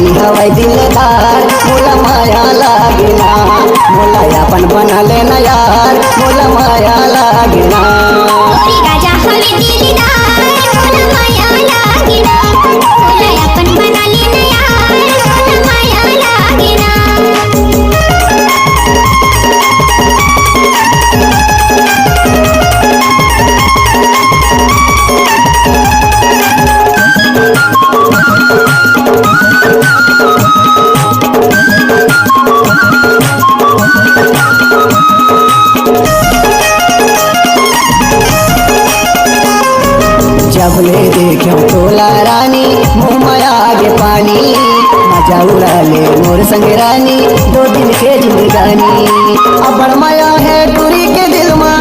रानी हवाई दिलदार मोला माया लागिना, मोला अपन बना लेना यार मोला माया लागिना। राजा हवे दिलदार मोला माया लागिना, मोला अपन बना लेना यार मोला माया लागिना। जब ले देखो तोला रानी मुँह में आगे पानी, मजा उड़ा ले मोर संग रानी दो दिन के जिंदगानी। अबड़ माया है टूरी के दिल में,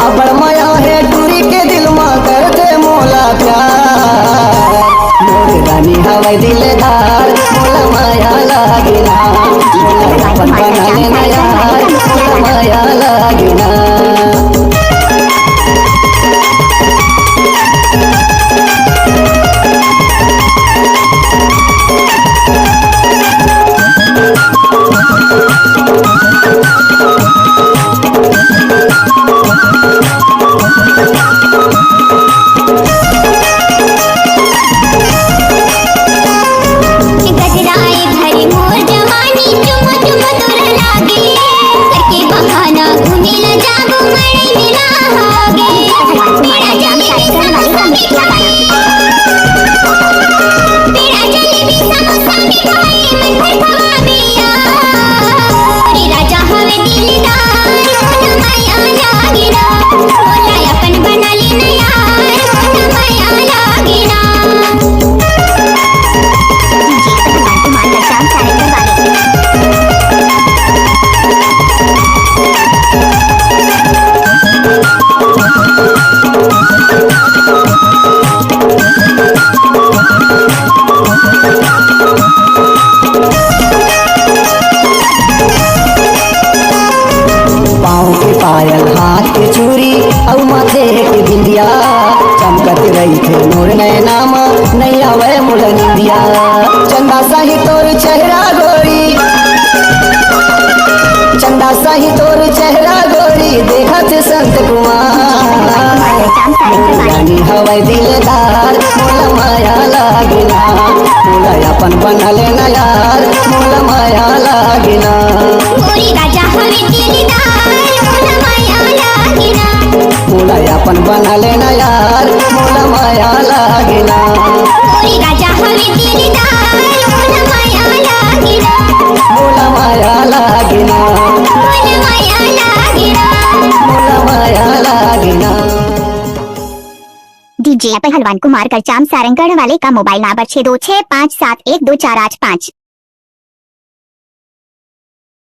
अबड़ माया है टूरी के दिल में करते मोला प्यार। मोर रानी हवाई दिलदार मोला माया लागिना, मोला अपन बना लेना यार मोला माया लागिना। पायल हाथ की चूरी और माथे की बिंदिया, चमकत रही थे मोर नैना में नहीं आवे मोर निंदिया। चंदा साही तोर चेहरा गोरी, चंदा साही तोर चेहरा गोरी देखत संत कुमार। रानी हवाई दिलदार मोला माया लागिना, मोला अपन बना लेना यार मोला माया लागिना। राजा हवे दिलदार मोला माया लागिना, मोला अपन बना लेना यार मोला माया लागिना। राजा हवे दिलदार मोला माया लागिना, मोला माया लागिना, मोला माया लागिना, मोला माया लागिना। डीजे हलवान कुमार करचाम सारंगगढ़ वाले का मोबाइल नंबर 6265712485।